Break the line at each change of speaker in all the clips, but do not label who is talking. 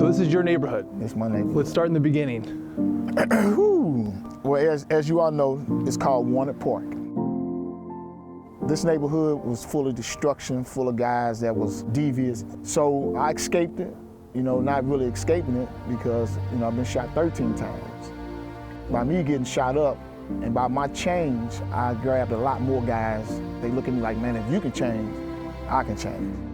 So this is your neighborhood.
It's my neighborhood.
Let's start in the beginning.
Well, as you all know, it's called Walnut Park. This neighborhood was full of destruction, full of guys that was devious. So I escaped it, not really escaping it because, I've been shot 13 times. By me getting shot up and by my change, I grabbed a lot more guys. They look at me like, man, if you can change, I can change.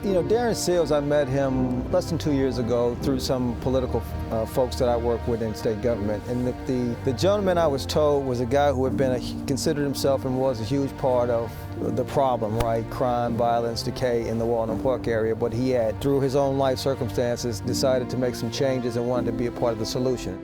Darren Seals, I met him less than 2 years ago through some political folks that I work with in state government. And the gentleman I was told was a guy who had considered himself and was a huge part of the problem, right? Crime, violence, decay in the Walnut Park area. But he had, through his own life circumstances, decided to make some changes and wanted to be a part of the solution.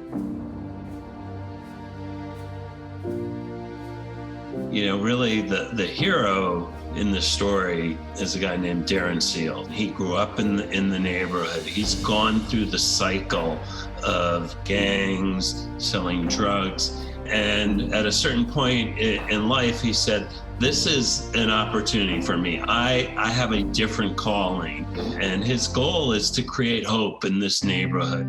Really the hero in the story is a guy named Darren Seal. He grew up in the neighborhood. He's gone through the cycle of gangs, selling drugs, and at a certain point in life, he said, this is an opportunity for me. I have a different calling, and his goal is to create hope in this neighborhood.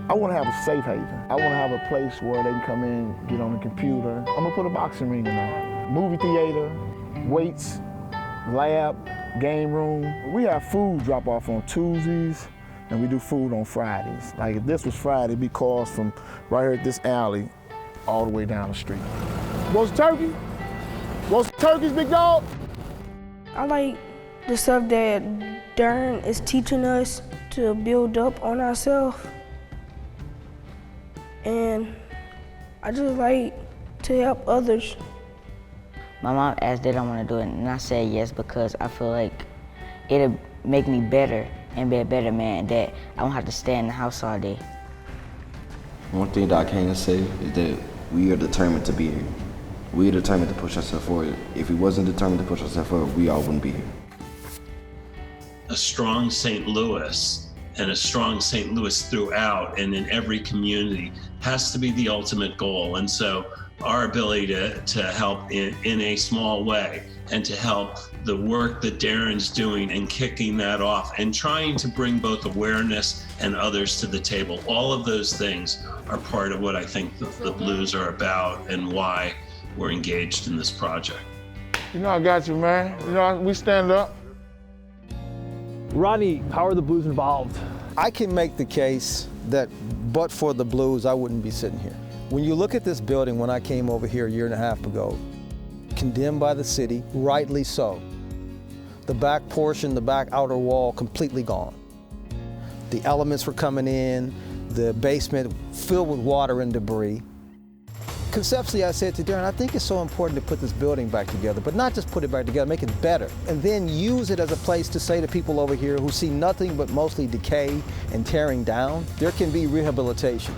I want to have a safe haven. I want to have a place where they can come in, get on the computer. I'm gonna put a boxing ring in there. Movie theater, weights, lab, game room. We have food drop off on Tuesdays, and we do food on Fridays. Like if this was Friday, it'd be cars from right here at this alley all the way down the street. Want some turkey? Want some turkeys, big dog?
I like the stuff that Darren is teaching us to build up on ourselves. And I just like to help others.
My mom asked did I want to do it, and I said yes because I feel like it'll make me better and be a better man, that I won't have to stay in the house all day.
One thing that I can say is that we are determined to be here. We are determined to push ourselves forward. If we wasn't determined to push ourselves forward, we all wouldn't be here.
A strong St. Louis and a strong St. Louis throughout and in every community has to be the ultimate goal. And so our ability to help in a small way and to help the work that Darren's doing and kicking that off and trying to bring both awareness and others to the table. All of those things are part of what I think the Blues are about and why we're engaged in this project.
I got you, man. We stand up.
Rodney, how are the Blues involved?
I can make the case that but for the Blues, I wouldn't be sitting here. When you look at this building, when I came over here a year and a half ago, condemned by the city, rightly so. The back portion, the back outer wall, completely gone. The elements were coming in, the basement filled with water and debris. Conceptually, I said to Darren, I think it's so important to put this building back together, but not just put it back together, make it better, and then use it as a place to say to people over here who see nothing but mostly decay and tearing down, there can be rehabilitation.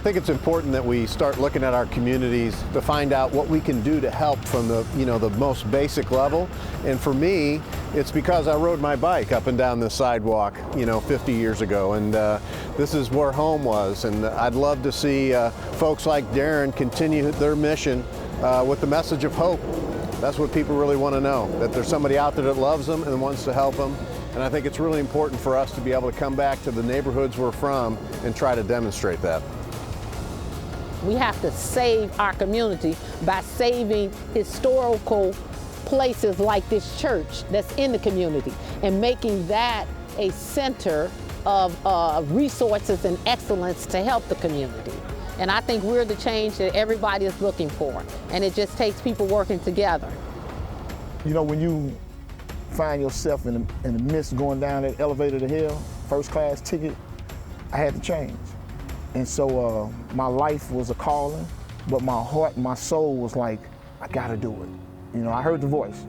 I think it's important that we start looking at our communities to find out what we can do to help from the most basic level. And for me, it's because I rode my bike up and down this sidewalk, 50 years ago, and this is where home was. And I'd love to see folks like Darren continue their mission with the message of hope. That's what people really want to know, that there's somebody out there that loves them and wants to help them. And I think it's really important for us to be able to come back to the neighborhoods we're from and try to demonstrate that.
We have to save our community by saving historical places like this church that's in the community and making that a center of resources and excellence to help the community. And I think we're the change that everybody is looking for. And it just takes people working together.
When you find yourself in the midst going down that elevator to hell, first class ticket, I had to change. And so my life was a calling, but my heart, my soul was like, I gotta do it. I heard the voice.